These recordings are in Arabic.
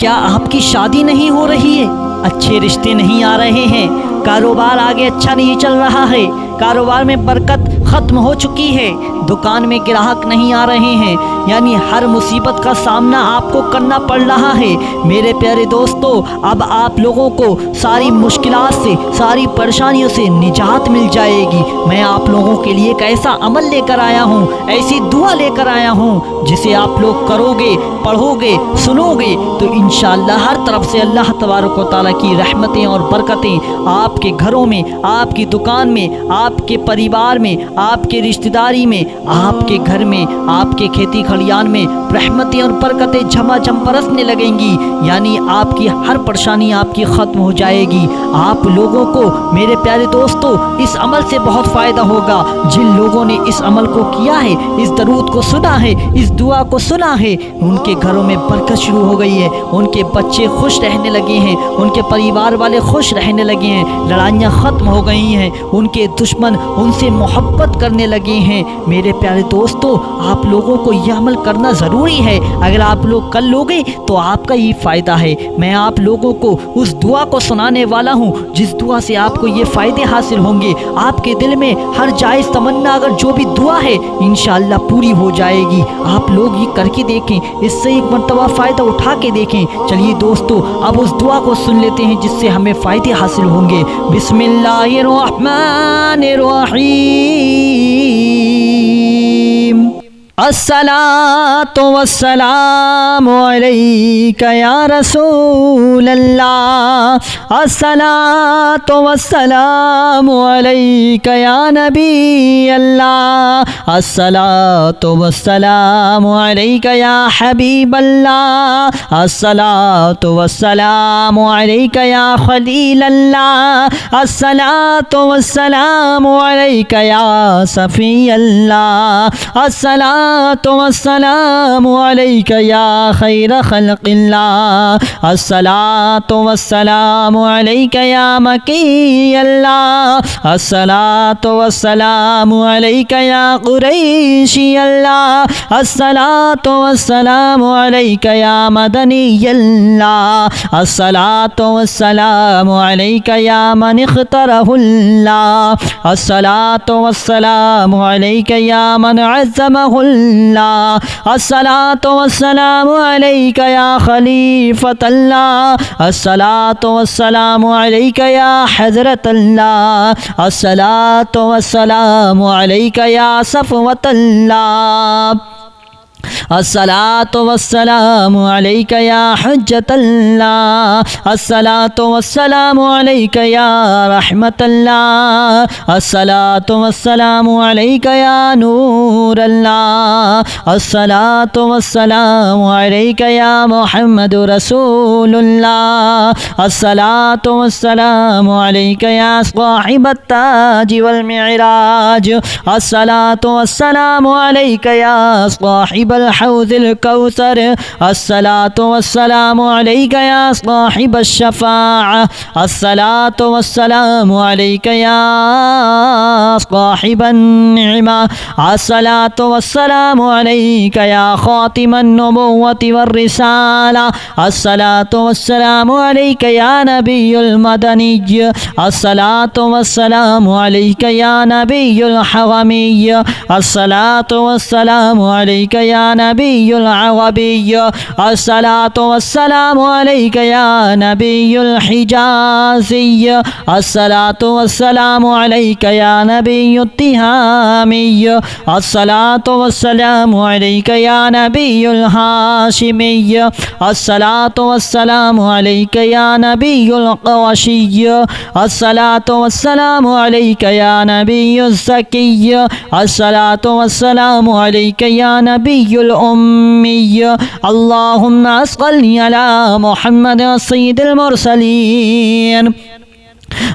क्या आपकी शादी नहीं हो रही है? अच्छे रिश्ते नहीं आ रहे हैं? कारोबार आगे अच्छा नहीं चल रहा है? कारोबार में बरकत ख़त्म हो चुकी है? दुकान में ग्राहक नहीं आ रहे हैं? यानी हर मुसीबत का सामना आपको करना पड़ रहा है। मेरे प्यारे दोस्तों, अब आप लोगों को सारी मुश्किलात से, सारी परेशानियों से निजात मिल जाएगी। मैं आप लोगों के लिए एक ऐसा अमल लेकर आया हूँ, ऐसी दुआ लेकर आया हूँ, जिसे आप लोग करोगे, पढ़ोगे, सुनोगे तो इंशाअल्लाह हर तरफ से अल्लाह तबारक व तआला की रहमतें और बरकतें आपके घरों में, आपकी दुकान में, आपके परिवार में, आपके रिश्तेदारी में, आपके घर में, आपके खेती खलियान में रहमतें और बरकतें झमाझम बरसने लगेंगी। यानी आपकी हर परेशानी आपकी ख़त्म हो जाएगी। आप लोगों को मेरे प्यारे दोस्तों इस अमल से बहुत फ़ायदा होगा। जिन लोगों ने इस अमल को किया है, इस दरूद को सुना है, इस दुआ को सुना है, उनके घरों में बरकत शुरू हो गई है, उनके बच्चे खुश रहने लगे हैं, उनके परिवार वाले खुश रहने लगे हैं, लड़ाइयाँ ख़त्म हो गई हैं, उनके दुश्मन उनसे मोहब्बत करने लगे हैं। मेरे प्यारे दोस्तों, आप लोगों को यह अमल करना ज़रूरी है। अगर आप लोग कर लोगे तो आपका ही फ़ायदा है। मैं आप लोगों को उस दुआ को सुनाने वाला हूँ जिस दुआ से आपको ये फ़ायदे हासिल होंगे। आपके दिल में हर जायज़ तमन्ना, अगर जो भी दुआ है, इंशाअल्लाह पूरी हो जाएगी। आप लोग ये करके देखें, इससे एक मरतबा फ़ायदा उठा के देखें। चलिए दोस्तों, अब उस दुआ को सुन लेते हैं जिससे हमें फ़ायदे हासिल होंगे। बिस्मिल्लाहिर्रहमानिर्रहीम। अस्सलातु वस्सलामु अलैका या रसूल अल्लाह। अस्सलातु वस्सलामु अलैका या नबी अल्लाह। अस्सलातु वस्सलामु अलैका या हबीब अल्लाह। अस्सलातु वस्सलामु अलैका या खलील अल्लाह। अस्सलातु वस्सलामु अलैका या सफ़ी अल्लाह। अस्सलातु वस्सलामु अलैका या खैर खल्क़िल्लाह। अस्सलातु वस्सलामु अलैका या मकी अल्लाह। अस्सलातु वस्सलामु अलैका या कुरैशी अल्लाह। अस्सलातु वस्सलामु अलैका या मदनी अल्लाह। अस्सलातु वस्सलामु अलैका या मन इख्तरहुल्लाह। अस्सलातु वस्सलामु अलैका या मन अज़्ज़महुल्लाह। अस्सलातु वस्सलामु अलैका या खलीफतल्लाह। अस्सलातु वस्सलामु अलैका या हज़रतल्लाह। अस्सलातु वस्सलामु अलैका या सफ़वतल्लाह। अस्सलातु वस्सलामु अलैका या हुज्जतल्लाह। अस्सलातु वस्सलामु अलैका या रहमतल्लाह। अस्सलातु वस्सलामु अलैका या नूरल्लाह। अस्सलातु वस्सलामु अलैका या मुहम्मदुर रसूलुल्लाह। अस्सलातु वस्सलामु अलैका या साहिबत ताज वल मिअराज। अस्सलातु वस्सलामु अलैका या साहिबल हौज़िल कौसर। अस्सलातु वस्सलामु अलैका या साहिबश शफ़ाअह। अस्सलातु वस्सलामु अलैका या साहिबन निअमा। अस्सलातु वस्सलामु अलैका या खातिमन नबुव्वति वर रिसाला। अस्सलातु वस्सलामु अलैका या नबियुल मदनिय्य। अस्सलातु वस्सलामु अलैका या नबियुल हरमिय्य। अस्सलातु वस्सलामु अलैका या नबियुल अरबिय्य। अस्सलातु वस्सलामु अलैका या नबियुल हिजाज़िय्य। अस्सलातु वस्सलामु अलैका या नबियुत तिहामिय्य। अस्सलातु वस्सलामु अलैका या नबियुल हाशिमिय्य। अस्सलातु वस्सलामु अलैका या नबियुल क़ुरैशिय्य। अस्सलातु वस्सलामु अलैका या नबियुज़ ज़किय्य। अस्सलातु वस्सलामु अलैका या नबियुल उम्मिय्य। अल्लाहुम्मा सल्लि अला मुहम्मद सय्यिदिल मुरसलीन।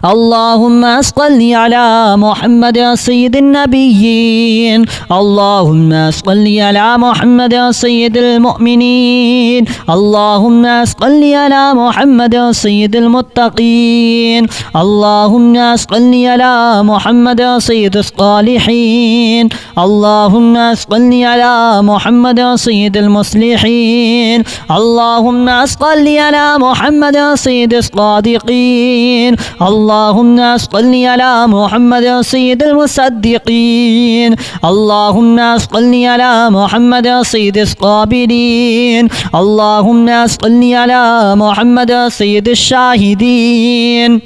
اللهم صل على محمد سيد النبيين. اللهم صل على محمد سيد المؤمنين. اللهم صل على محمد سيد المتقين. اللهم صل على محمد سيد الصالحين. اللهم صل على محمد سيد المصلحين. اللهم صل على محمد سيد الصادقين. اللهم صل على محمد سيد المصدقين. اللهم صل على محمد سيد الصابرين. اللهم صل على محمد سيد الشاهدين.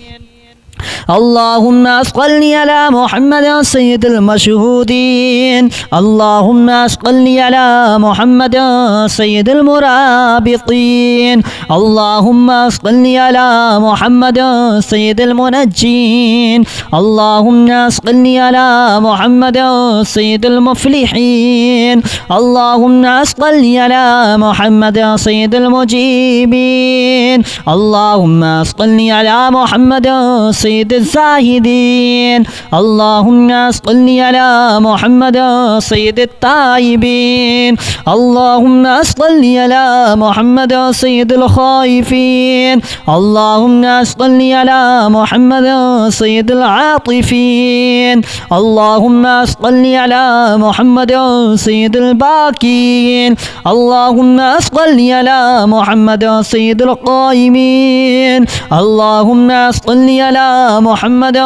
اللهم صل على محمد سيد المشهودين. اللهم صل على محمد سيد المرابطين. اللهم صل على محمد سيد المنجين. اللهم صل على محمد سيد المفلحين. اللهم صل على محمد سيد المجيبين. اللهم صل على محمد سيد الزاهدين. اللهم صل على محمد سيد التائبين. اللهم صل على محمد سيد الخائفين. اللهم صل على محمد سيد العاطفين. اللهم صل على محمد سيد الباكين. اللهم صل على محمد سيد القائمين. اللهم صل على محمد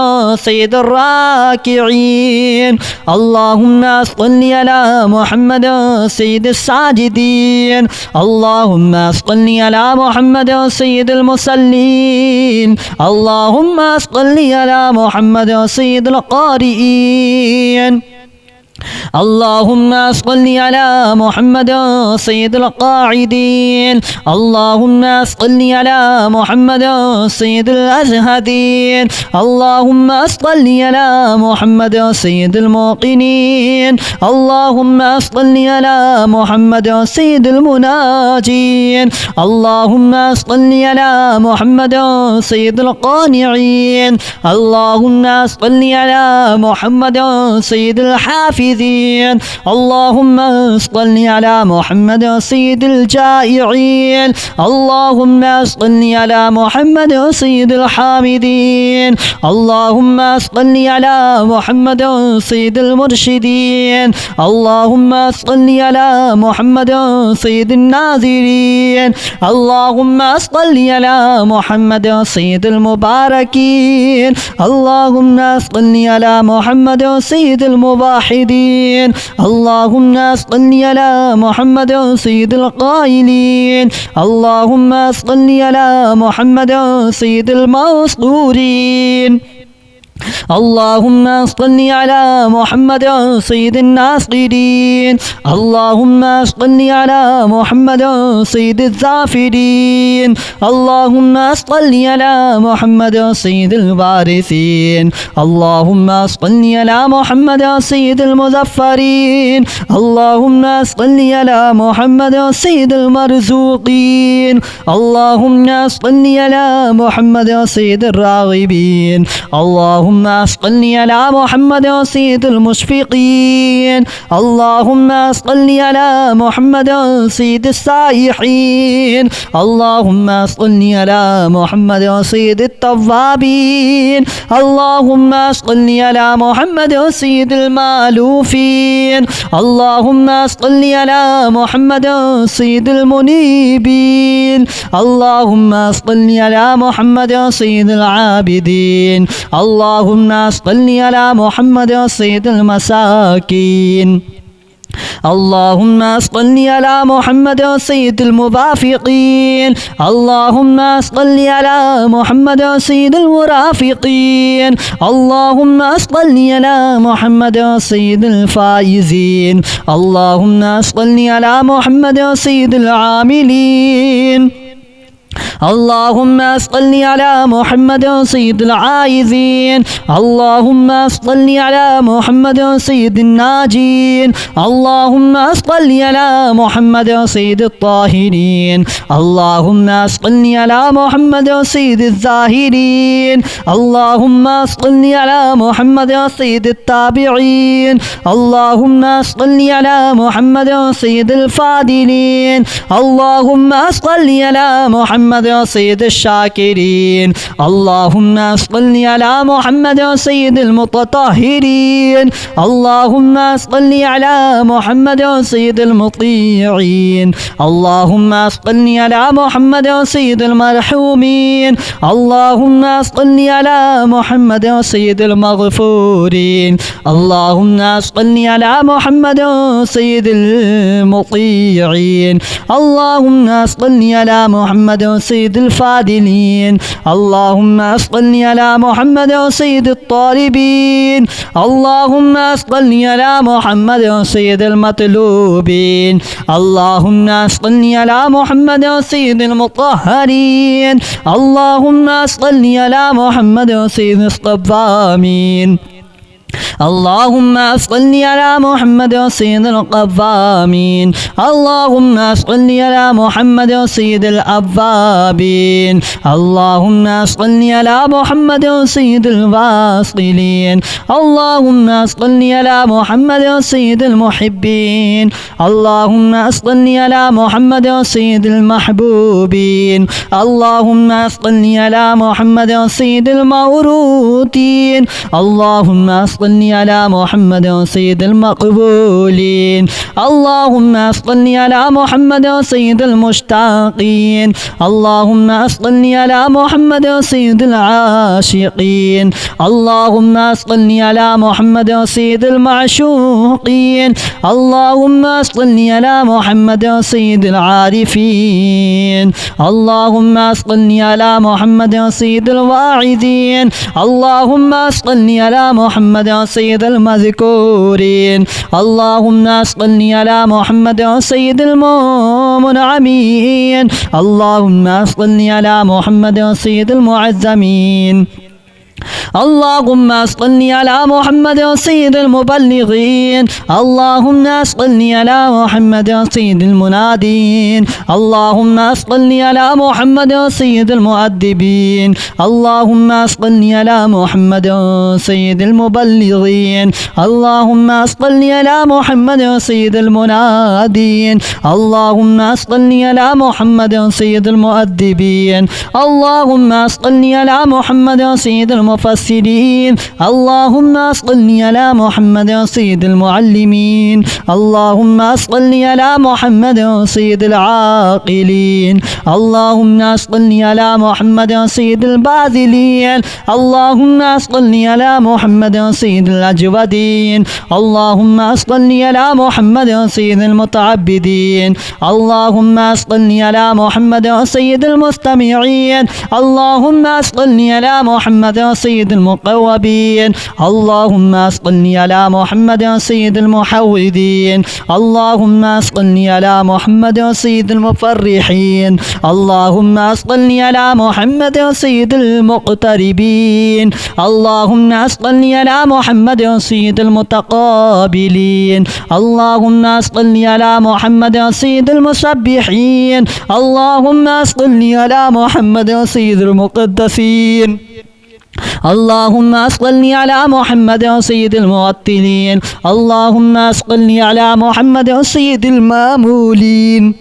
سيد الراكعين. اللهم صل على محمد سيد الساجدين. اللهم صل على محمد سيد المصلين. اللهم صل على محمد سيد القارئين. اللهم صل على محمد سيد القاعدين. اللهم صل على محمد سيد الأزهدين. اللهم صل على محمد سيد الموقنين. اللهم صل على محمد سيد المناجين. اللهم صل على محمد سيد القانعين. اللهم صل على محمد سيد الحافظين. اللهم صل على محمد سيد الجائعين. اللهم صل على محمد سيد الحامدين. اللهم صل على محمد سيد المرشدين. اللهم صل على محمد سيد الناظرين. اللهم صل على محمد سيد المباركين. اللهم صل على محمد سيد المباحدين. اللهم صل على محمد سيد القائلين. اللهم صل على محمد سيد المصدورين. اللهم صل على محمد سيد الناصرين. اللهم صل على محمد سيد الظافرين. اللهم صل على محمد سيد الوارثين. اللهم صل على محمد سيد المظفرين. اللهم صل على محمد سيد المرزوقين. اللهم صل على محمد سيد الراغبين. اللهم صل على محمد سيد المشفقين. اللهم صل على محمد سيد السائحين. اللهم صل على محمد سيد التوابين. اللهم صل على محمد سيد المالوفين. اللهم صل على محمد سيد المنيبين. اللهم صل على محمد سيد العابدين. اللهم صل على محمد سيد المساكين. اللهم صل على محمد سيد الموافقين. اللهم صل على محمد سيد المرافقين. اللهم صل على محمد سيد الفائزين. اللهم صل على محمد سيد العاملين. اللهم صل على محمد سيد العائذين اللهم صل على محمد سيد الناجين اللهم صل على محمد سيد الطاهرين اللهم صل على محمد سيد الزاهرين اللهم صل على محمد سيد التابعين اللهم صل على محمد سيد الفاضلين اللهم صل على محمد سيد الشاكرين اللهم صل على محمد سيد المتطهرين اللهم صل على محمد سيد المطيعين اللهم صل على محمد سيد المرحومين اللهم صل على محمد سيد المغفورين اللهم صل على محمد سيد المطيعين اللهم صل على محمد سيد الفاضلين اللهم صل على محمد سيد الطالبين اللهم صل على محمد سيد المطلوبين اللهم صل على محمد سيد المطهرين اللهم صل على محمد سيد الصوامين اللهم صل على محمد سيد القوامين اللهم صل على محمد سيد الأوابين اللهم صل على محمد سيد الواصلين اللهم صل على محمد سيد المحبين اللهم صل على محمد سيد المحبوبين اللهم صل على محمد سيد الموروثين اللهم صل على محمد سيد المقبولين اللهم صل على محمد سيد المشتاقين اللهم صل على محمد سيد العاشقين اللهم صل على محمد سيد المعشوقين اللهم صل على محمد سيد العارفين اللهم صل على محمد سيد الواعظين اللهم صل على محمد سيد المذكورين اللهم صل على محمد سيد المنعمين اللهم صل على محمد سيد المعزمين اللهم صل على محمد سيد المبلغين اللهم صل على محمد سيد المنادين اللهم صل على محمد سيد المؤدبين اللهم صل على محمد سيد المبلغين اللهم صل على محمد سيد المنادين اللهم صل على محمد سيد المؤدبين اللهم صل على محمد سيد المفسرين اللهم صل على محمد سيد المعلمين اللهم صل على محمد سيد العاقلين اللهم صل على محمد سيد الباذلين اللهم صل على محمد سيد الأجودين اللهم صل على محمد سيد المتعبدين اللهم صل على محمد سيد المستمعين اللهم صل على محمد سيد المقوبين اللهم صل على محمد سيد المحوذين اللهم صل على محمد سيد المفرحين اللهم صل على محمد سيد المقتربين اللهم صل على محمد سيد المتقابلين اللهم صل على محمد سيد المسبحين اللهم صل على محمد سيد المقدسين اللهم صل على محمد سيد المعطلين اللهم صل على محمد سيد المامولين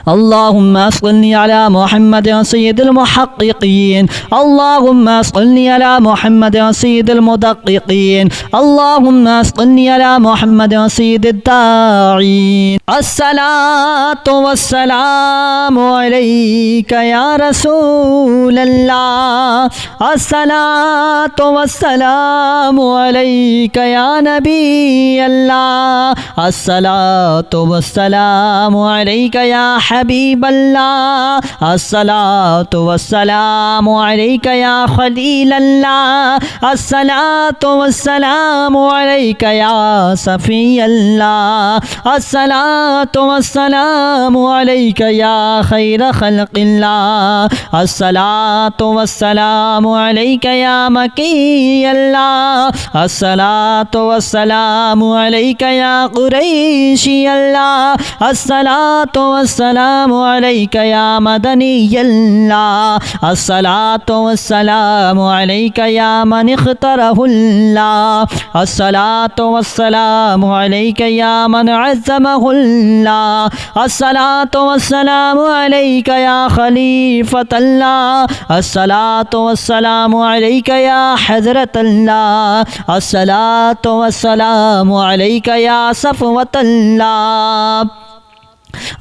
اللهم صل على محمد سيد المحققين اللهم صل على محمد سيد المدققين اللهم صل على محمد سيد الداعين الصلاة والسلام عليك يا رسول الله الصلاة والسلام عليك يا نبي الله الصلاة والسلام عليك يا حبيب الله الصلاة والسلام عليك يا خليل الله الصلاة والسلام عليك يا صفي الله الصلاة والسلام عليك يا خير خلق الله الصلاة والسلام عليك يا مكي الله الصلاة والسلام عليك يا قريشي الله الصلاة والسلام عليك يا مدني الله الصلاة والسلام عليك يا من اختاره الله الصلاة والسلام عليك يا من عزمه الله الصلاة والسلام عليك يا خليفة الله الصلاة والسلام عليك يا حضرة الله الصلاة والسلام عليك يا صفوة الله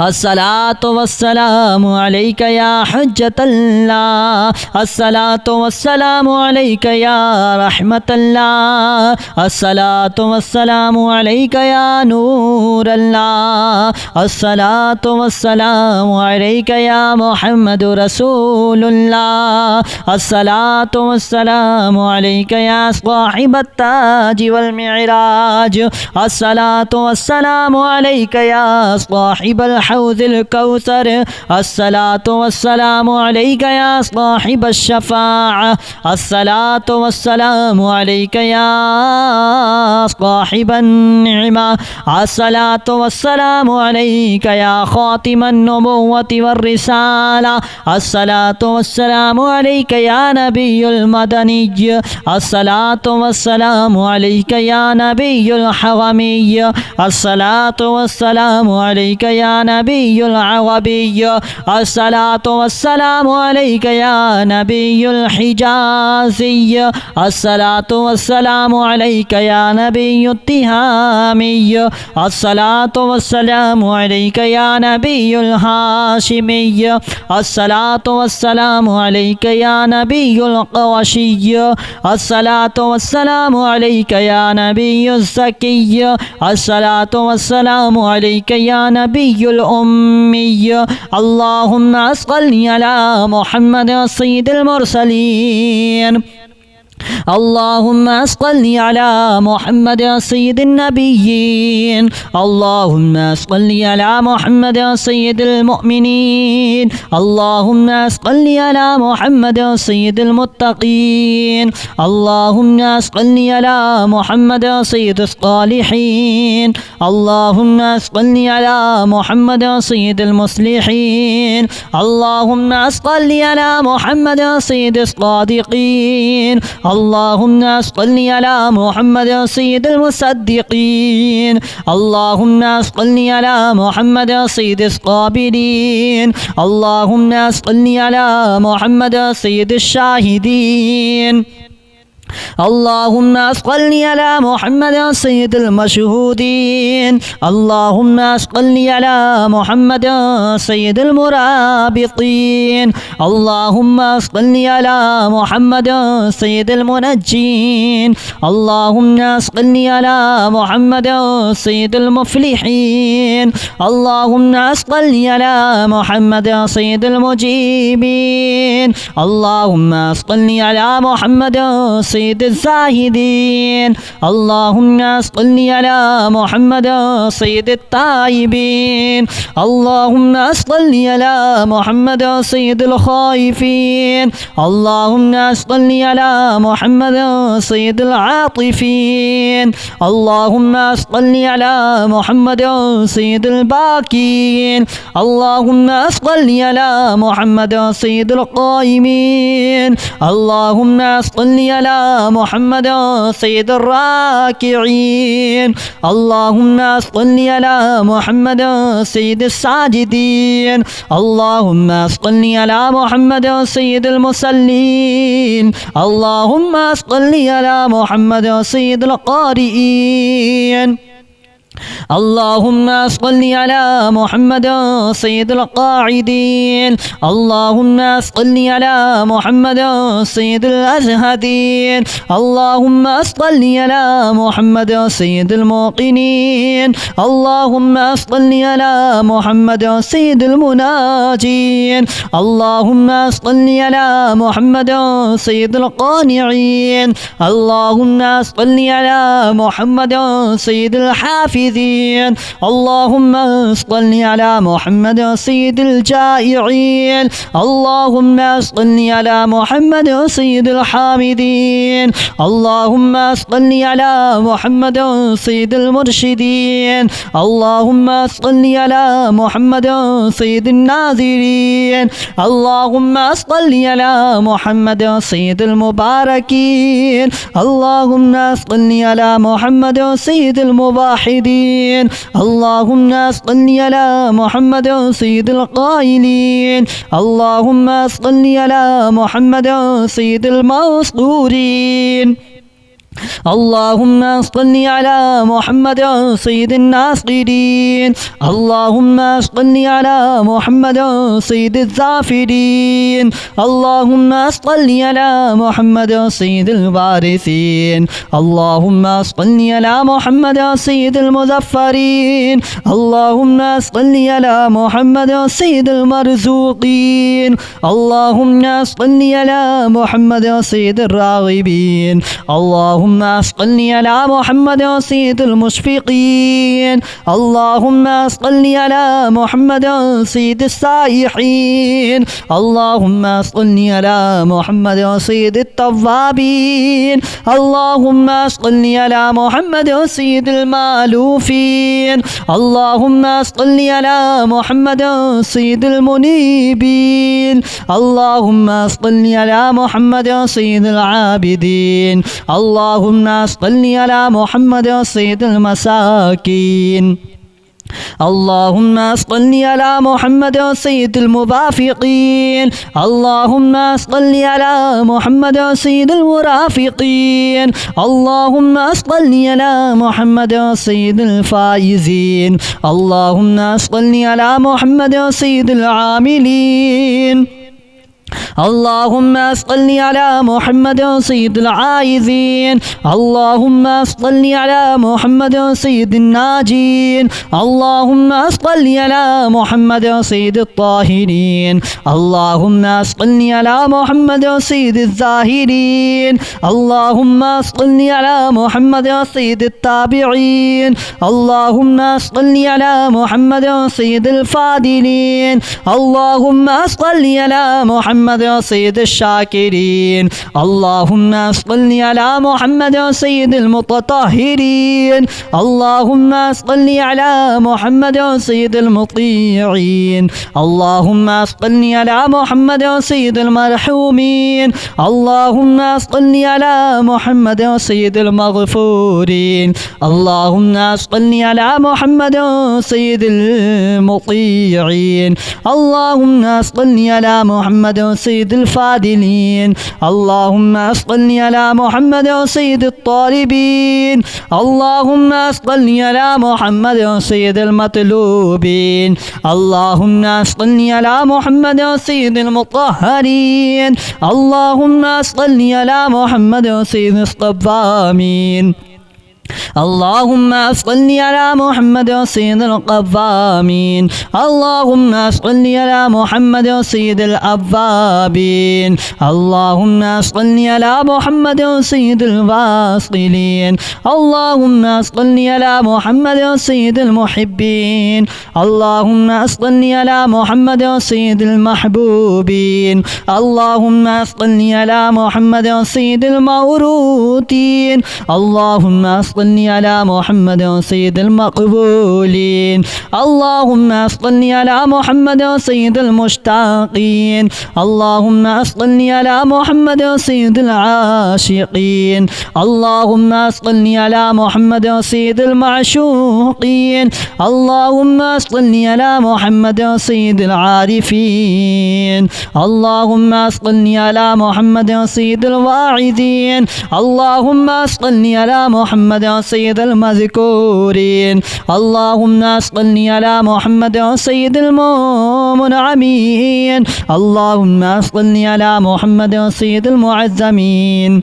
الصلاة والسلام عليك يا حجة الله الصلاة والسلام عليك يا رحمة الله الصلاة والسلام عليك يا نور الله الصلاة والسلام عليك يا محمد رسول الله الصلاة والسلام عليك يا صاحب التاج والمعراج الصلاة والسلام عليك يا صاحب الحوض الكوثر الصلاة والسلام عليك يا صاحب الشفاعة الصلاة والسلام عليك يا صاحب النعمة الصلاة والسلام عليك يا خاتم النبوة والرسالة الصلاة والسلام عليك يا نبي المدني الصلاة والسلام عليك يا نبي الحرمي الصلاة والسلام عليك يا نبي العربي الصلاة والسلام عليك يا نبي الحجازي الصلاة والسلام عليك يا نبي التهامي الصلاة والسلام عليك يا نبي الهاشمي الصلاة والسلام عليك يا نبي القرشي الصلاة والسلام عليك يا نبي الزكي الصلاة والسلام عليك يا نبي الأمي اللهم صل على محمد سيد المرسلين اللهم صل على محمد سيد النبيين اللهم صل على محمد سيد المؤمنين اللهم صل على محمد سيد المتقين اللهم صل على محمد سيد الصالحين اللهم صل على محمد سيد المصلحين اللهم صل على محمد سيد الصادقين اللهم صل على محمد سيد المصدقين اللهم صل على محمد سيد الصابرين اللهم صل على محمد سيد الشاهدين اللهم صل على محمد سيد المشهودين اللهم صل على محمد سيد المرابطين اللهم صل على محمد سيد المنجين اللهم صل على محمد سيد المفلحين اللهم صل على محمد سيد المجيبين اللهم صل على محمد سيد الزاهدين اللهم صل على محمد سيد التائبين اللهم صل على محمد سيد الخائفين اللهم صل على محمد سيد العاطفين اللهم صل على محمد سيد الباكين اللهم صل على محمد سيد القائمين اللهم صل على محمد سيد الراكعين اللهم صل على محمد سيد الساجدين اللهم صل على محمد سيد المصلين اللهم صل على محمد سيد القارئين اللهم صل على محمد سيد القاعدين. اللهم صل على محمد سيد الأزهدين. اللهم صل على محمد سيد الموقنين. اللهم صل على محمد سيد المناجين. اللهم صل على محمد سيد القانعين. اللهم صل على محمد سيد الحافظين. اللهم صل على محمد سيد الجائعين. اللهم صل على محمد سيد الحامدين. اللهم صل على محمد سيد المرشدين. اللهم صل على محمد سيد الناذرين. اللهم صل على محمد سيد المباركين. اللهم صل على محمد سيد الموحدين. اللهم صل على محمد سيد القائلين. اللهم صل على محمد سيد المصدورين. اللهم صل على محمد سيد الناصرين. اللهم صل على محمد سيد الظافرين. اللهم صل على محمد سيد الوارثين. اللهم صل على محمد سيد المظفرين. اللهم صل على محمد سيد المرزوقين. اللهم صل على محمد سيد الراغبين. اللهم صل على محمد سيد المشفقين. اللهم صل على محمد سيد السائحين. اللهم صل على محمد سيد التوابين. اللهم صل على محمد سيد المالوفين. اللهم صل على محمد سيد المنيبين. اللهم صل على محمد سيد العابدين. اللهم صل على محمد سيد المساكين. اللهم صل على محمد سيد الموافقين. اللهم صل على محمد سيد المرافقين. اللهم صل على محمد سيد الفائزين. اللهم صل على محمد سيد العاملين. اللهم صل على محمد سيد العائذين. اللهم صل على محمد سيد الناجين. اللهم صل على محمد سيد الطاهرين. اللهم صل على محمد سيد الزاهرين. اللهم صل على محمد سيد التابعين. اللهم صل على محمد سيد الفاضلين. اللهم صل على محمد سيد الشاكرين. اللهم صل على محمد سيد المتطهرين. اللهم صل على محمد سيد المطيعين. اللهم صل على محمد سيد المرحومين. اللهم صل على محمد سيد المغفورين. اللهم صل على محمد سيد المطيعين. اللهم صل على محمد سيد الفاضلين. اللهم صل على محمد سيد الطالبين. اللهم صل على محمد سيد المطلوبين. اللهم صل على محمد سيد المطهرين. اللهم صل على محمد سيد الصوامين. اللهم صل على محمد سيد القوامين. اللهم صل على محمد سيد الأوابين. اللهم صل على محمد سيد الواصلين. اللهم صل على محمد سيد المحبين. اللهم صل على محمد سيد المحبوبين. اللهم صل على محمد سيد الموروثين. اللهم صل على محمد سيد المقبولين. اللهم صل على محمد سيد المشتاقين. اللهم صل على محمد سيد العاشقين. اللهم صل على محمد سيد المعشوقين. اللهم صل على محمد سيد العارفين. اللهم صل على محمد سيد الواعظين. اللهم صل على محمد सय्यिदिल मज़कूरीन अल्लाहुम्मा सल्लि अला मुहम्मद सय्यिदिल मुनअमीन अल्लाहुम्मा सल्लि अला मुहम्मद सय्यिदिल मुअज़्ज़मीन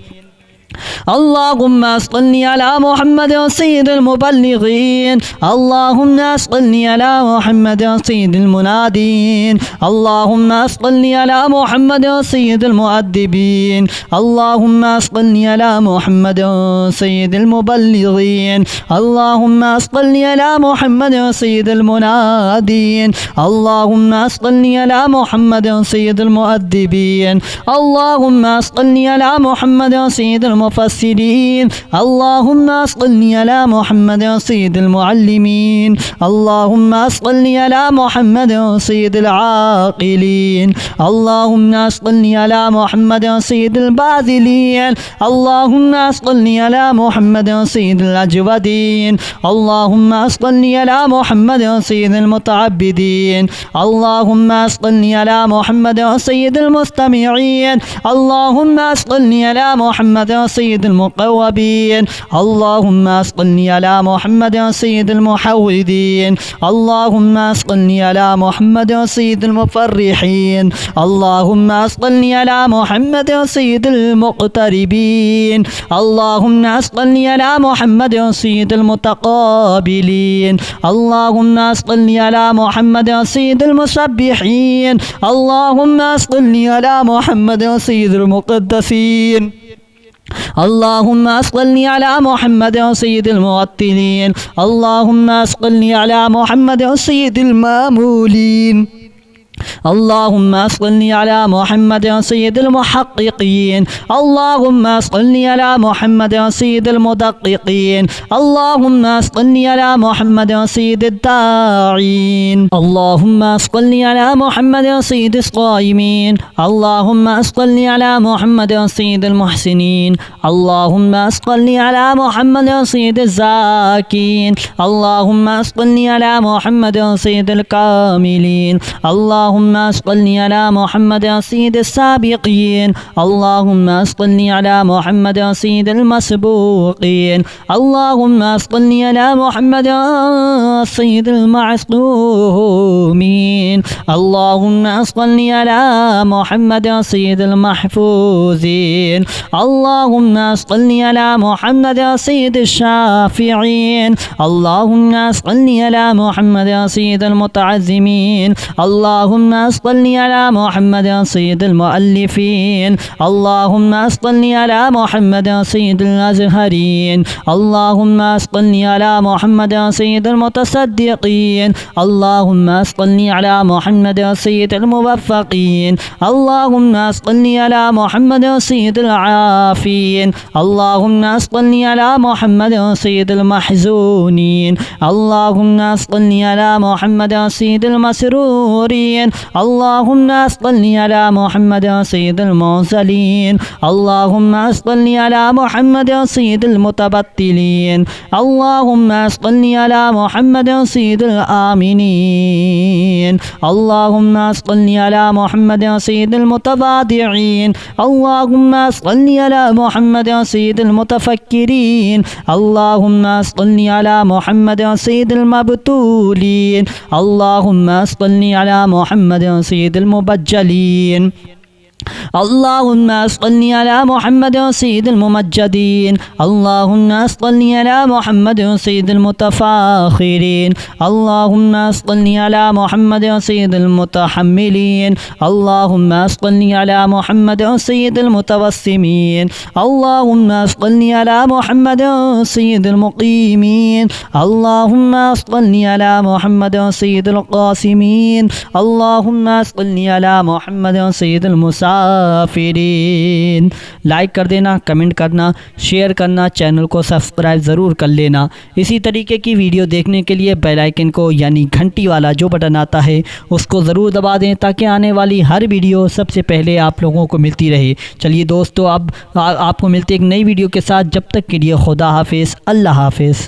अल्लाहुम्मा सल्लि अला मुहम्मद सय्यिदिल मुबल्लिगीन अल्लाहुम्मा सल्लि अला मुहम्मद सय्यिदिल मुनादीन अल्लाहुम्मा सल्लि अला मुहम्मद सय्यिदिल मुअद्दिबीन अल्लाहुम्मा सल्लि अला मुहम्मद सय्यिदिल मुबल्लिगीन अल्लाहुम्मा सल्लि अला मुहम्मद सय्यिदिल मुनादीन अल्लाहुम्मा सल्लि अला मुहम्मद सय्यिदिल मुअद्दिबीन अल्लाहुम्मा सल्लि अला मुहम्मद सय्यिदिल मुफस्सिरीन अल्लाहुम्मा सल्लि अला मुहम्मद सय्यिदिल मुअल्लिमीन अल्लाहुम्मा सल्लि अला मुहम्मद सय्यिदिल आक़िलीन अल्लाहुम्मा सल्लि अला मुहम्मद सय्यिदिल बाज़िलीन अल्लाहुम्मा सल्लि अला मुहम्मद सय्यिदिल अजवदीन अल्लाहुम्मा सल्लि अला मुहम्मद सय्यिदिल मुतअब्बिदीन अल्लाहुम्मा सल्लि अला मुहम्मद सय्यिदिल मुस्तमिईन अल्लाहुम्मा सल्लि अला मुहम्मद सय्यिदिल मुक़व्वबीन अल्लाहुम्मा सल्लि अला मुहम्मद सय्यिदिल मुहव्विदीन अल्लाहुम्मा सल्लि अला मुहम्मद सय्यिदिल मुफ़र्रिहीन अल्लाहुम्मा सल्लि अला मुहम्मद सय्यिदिल मुक़तरिबीन अल्लाहुम्मा सल्लि अला मुहम्मद सय्यिदिल मुतक़ाबिलीन अल्लाहुम्मा सल्लि अला मुहम्मद सय्यिदिल मुसब्बिहीन अल्लाहुम्मा सल्लि अला मुहम्मद सय्यिदिल मुक़द्दसीन अल्लाहुम्मा सल्लि अला मुहम्मद सय्यिदिल मुअत्तिलीन अल्लाहुम्मा सल्लि अला मुहम्मद सय्यिदिल मामूलीन अल्लाहुम्मा सल्लि अला मुहम्मद सय्यिदिल मुहक़्क़िक़ीन अल्लाहुम्मा सल्लि अला मुहम्मद सय्यिदिल मुदक़्क़िक़ीन अल्लाहुम्मा सल्लि अला मुहम्मद सय्यिदिद दाईन अल्लाहुम्मा सल्लि अला मुहम्मद सय्यिदिस क़ाइमीन अल्लाहुम्मा सल्लि अला मुहम्मद सय्यिदिल मुहसिनीन अल्लाहुम्मा सल्लि अला मुहम्मद सय्यिदिज़ ज़ाकिरीन अल्लाहुम्मा सल्लि अला मुहम्मद सय्यिदिल कामिलीन अल्लाहुम्मा सल्लि अला मुहम्मद सय्यिदिस साबिक़ीन अल्लाहुम्मा सल्लि अला मुहम्मद सय्यिदिल मसबूक़ीन अल्लाहुम्मा सल्लि अला मुहम्मद सय्यिदिल मासूमीन अल्लाहुम्मा सल्लि अला मुहम्मद सय्यिदिल महफूज़ीन अल्लाहुम्मा सल्लि अला मुहम्मद सय्यिदिश शाफ़िईन अल्लाहुम्मा सल्लि अला मुहम्मद सय्यिदिल मुतअज़्ज़िमीन अल्लाहुम्मा सल्लि अला मुहम्मद सय्यिदिल मुअल्लिफ़ीन अल्लाहुम्मा सल्लि अला मुहम्मद सय्यिदिल अज़हरीन अल्लाहुम्मा सल्लि अला मुहम्मद सय्यिदिल मुतसद्दिक़ीन अल्लाहुम्मा सल्लि अला मुहम्मद सय्यिदिल मुवफ़्फ़क़ीन अल्लाहुम्मा सल्लि अला मुहम्मद सय्यिदिल आफ़ीन अल्लाहुम्मा सल्लि अला मुहम्मद सय्यिदिल महज़ूनीन अल्लाहुम्मा सल्लि अला मुहम्मद सय्यिदिल मसरूरीन अल्लाहुम्मा सल्लि अला मुहम्मद सय्यिदिल मुरसलीन अल्लाहुम्मा सल्लि अला मुहम्मद सय्यिदिल मुतबत्तिलीन अल्लाहुम्मा सल्लि अला मुहम्मद सय्यिदिल आमिनीन अल्लाहुम्मा सल्लि अला मुहम्मद सय्यिदिल मुतवादिईन अल्लाहुम्मा सल्लि अला मुहम्मद सय्यिदिल मुतफक्किरीन अल्लाहुम्मा सल्लि अला मुहम्मद सय्यिदिल मबतूलीन अल्लाहुम्मा सल्लि अला मुहम्मद सय्यिदिल मुबज्जलीन अल्लाहुम्मा सल्लि अला मुहम्मद सय्यिदिल मुमज्जदीन अल्लाहुम्मा सल्लि अला मुहम्मद सय्यिदिल मुतफ़ाख़िरीन अल्लाहुम्मा सल्लि अला मुहम्मद सय्यिदिल मुतहम्मिलीन अल्लाहुम्मा सल्लि अला मुहम्मद सय्यिदिल मुतवस्सिमीन अल्लाहुम्मा सल्लि अला मुहम्मद सय्यिदिल मुक़ीमीन अल्लाहुम्मा सल्लि अला मुहम्मद सय्यिदिल क़ासिमीन अल्लाहुम्मा सल्लि अला मुहम्मद सय्यिदिल मुसाफिरीन। लाइक कर देना, कमेंट करना, शेयर करना, चैनल को सब्सक्राइब ज़रूर कर लेना। इसी तरीके की वीडियो देखने के लिए बेल आइकन को यानी घंटी वाला जो बटन आता है उसको ज़रूर दबा दें ताकि आने वाली हर वीडियो सबसे पहले आप लोगों को मिलती रहे। चलिए दोस्तों, अब आपको मिलते एक नई वीडियो के साथ। जब तक के लिए खुदा हाफिज़, अल्लाह हाफिज़।